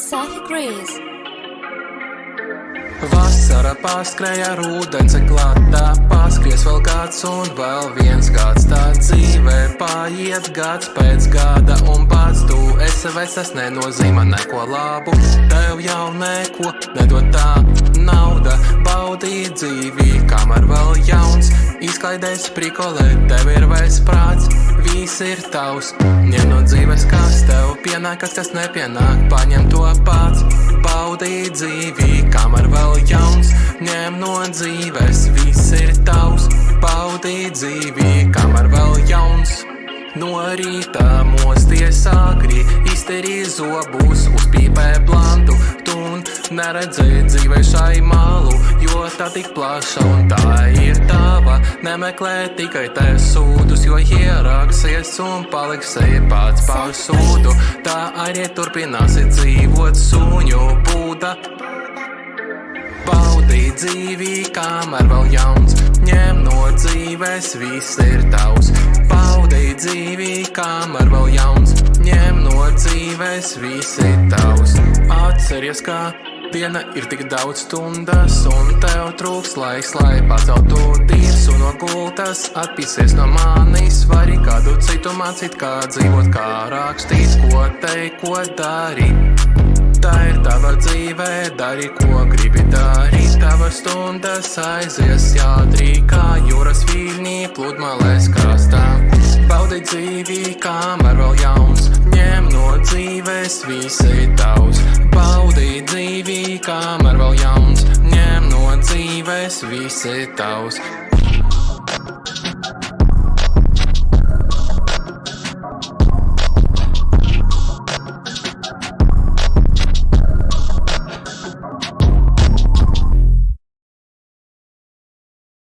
Safi Grease. Vasara pārskrēja ūdens klātā, pārskries vēl gads un vēl viens gads. Tā dzīvē paiet gads pēc gada, un pats tu esi vec, tas nenozīmē neko labu. Tev jau neko nedod tā nauda, baudīt dzīvi, kamēr vēl jauns. Izklaidēs prikolēt, tev ir vairs prāts, viss ir tavs. Ņem no dzīves, kas tev pienāk, kas nepienāk, paņem to pats. Baudīt dzīvi, kamēr vēl jauns. Ņem no dzīves, viss ir tavs. Baudīt dzīvi, kamēr vēl jauns. No rīta mosties agri, izterī zobus, uzpīpē blantu. Tu neredzēji dzīvē šai malu, jo tā tik plaša un tā ir tava. Nemeklē tikai te sūdus, jo ierāksies un paliksi pats par sūdu. Tā arī turpināsi dzīvot suņu būda. Baudīt dzīvi, kamēr vēl jauns. Ņem no dzīves, viss ir tavs. Baudīt dzīvi, kamēr vēl jauns. Ņem no dzīves, viss ir tavs. Atceries, kā diena ir tik daudz stundas, un tev trūks laiks, lai paceltu dirsu no gultas. Atpīsies no manis, vari kādu citu mācīt, kā dzīvot, kā rakstīt, ko teikt, ko darīt. Tā ir tava dzīve, dari, ko gribi darīt. Tava stundas aizies jādrī, kā jūras viļņi pludmalēs krastā. Baudīt dzīvi, kamēr vēl jauns. Ņem no dzīves, viss ir tavs. Baudīt dzīvi, kamēr vēl jauns. Ņem no dzīves, viss ir tavs.